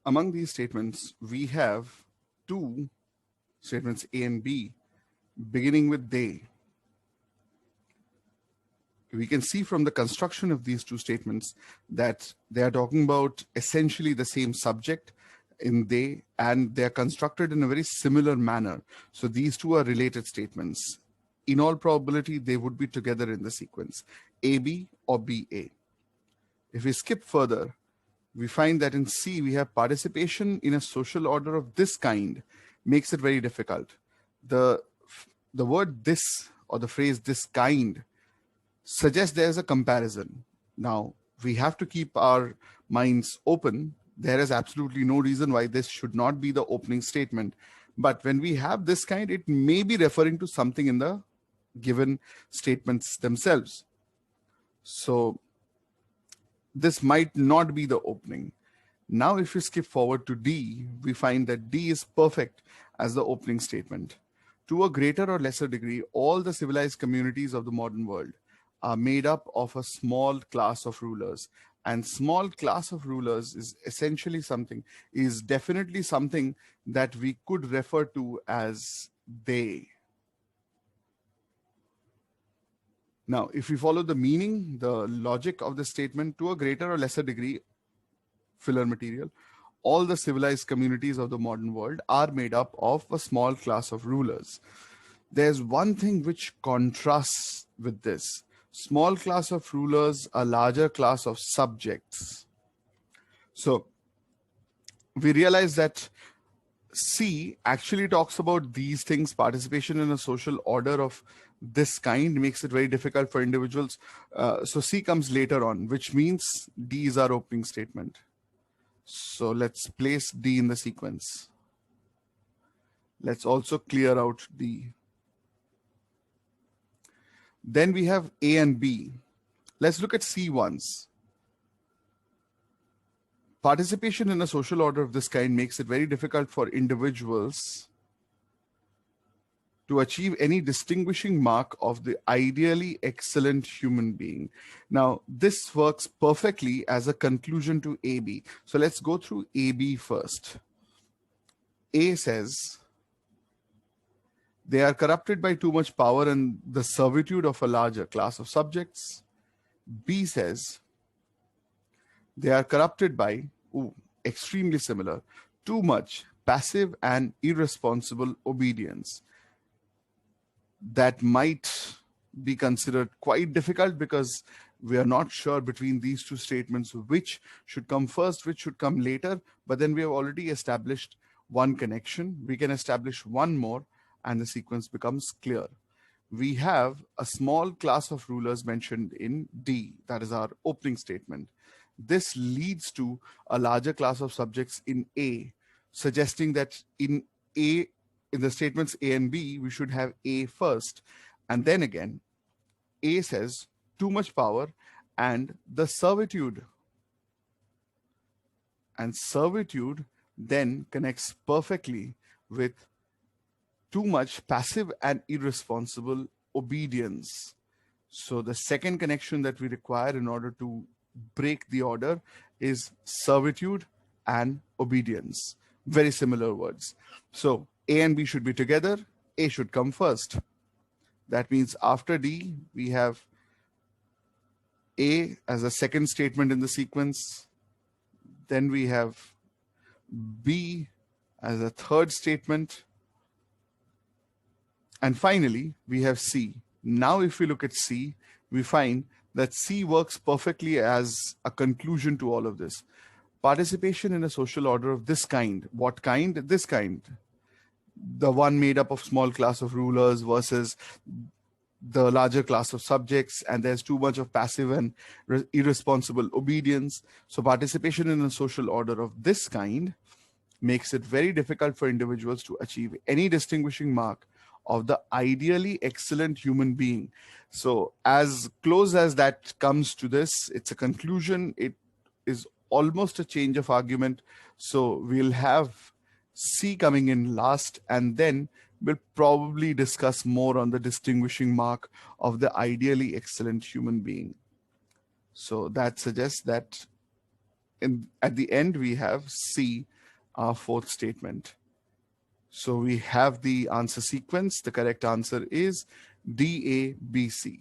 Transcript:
Among these statements, we have two statements A and B beginning with they. We can see from the construction of these two statements that they are talking about essentially the same subject in they, and they are constructed in a very similar manner. So these two are related statements. In all probability, they would be together in the sequence, AB or BA. If we skip further, we find that in C, we have participation in a social order of this kind makes it very difficult. The word this or the phrase this kind suggests there's a comparison. Now, we have to keep our minds open. There is absolutely no reason why this should not be the opening statement. But when we have this kind, it may be referring to something in the given statements themselves. So this might not be the opening. Now, if we skip forward to D, we find that D is perfect as the opening statement. To a greater or lesser degree, all the civilized communities of the modern world are made up of a small class of rulers. And small class of rulers is essentially is definitely something that we could refer to as they. Now, if we follow the meaning, the logic of the statement, to a greater or lesser degree, filler material, all the civilized communities of the modern world are made up of a small class of rulers. There's one thing which contrasts with this. Small class of rulers, a larger class of subjects. So we realize that C actually talks about these things. Participation in a social order of this kind makes it very difficult for individuals. So C comes later on, which means D is our opening statement. So let's place D in the sequence. Let's also clear out D. Then we have A and B. Let's look at C once. Participation in a social order of this kind makes it very difficult for individuals to achieve any distinguishing mark of the ideally excellent human being. Now, this works perfectly as a conclusion to AB. So let's go through AB first. A says, they are corrupted by too much power and the servitude of a larger class of subjects. B says, they are corrupted by, extremely similar, too much passive and irresponsible obedience. That might be considered quite difficult because we are not sure between these two statements which should come first, which should come later, but then we have already established one connection. We can establish one more and the sequence becomes clear. We have a small class of rulers mentioned in D, that is our opening statement. This leads to a larger class of subjects in A, suggesting that in the statements A and B, we should have A first. And then again, A says too much power and the servitude. And servitude then connects perfectly with too much passive and irresponsible obedience. So the second connection that we require in order to break the order is servitude and obedience. Very similar words. So A and B should be together. A should come first. That means after D, we have A as a second statement in the sequence. Then we have B as a third statement. And finally, we have C. Now, if we look at C, we find that C works perfectly as a conclusion to all of this. Participation in a social order of this kind. What kind? This kind. The one made up of small class of rulers versus the larger class of subjects, and there's too much of passive and irresponsible obedience. So participation in a social order of this kind makes it very difficult for individuals to achieve any distinguishing mark of the ideally excellent human being. So as close as that comes to this, it's a conclusion. It is almost a change of argument. So we'll have C coming in last, and then we'll probably discuss more on the distinguishing mark of the ideally excellent human being. So that suggests that at the end we have C our fourth statement. So we have the answer sequence. The correct answer is D, A, B, C.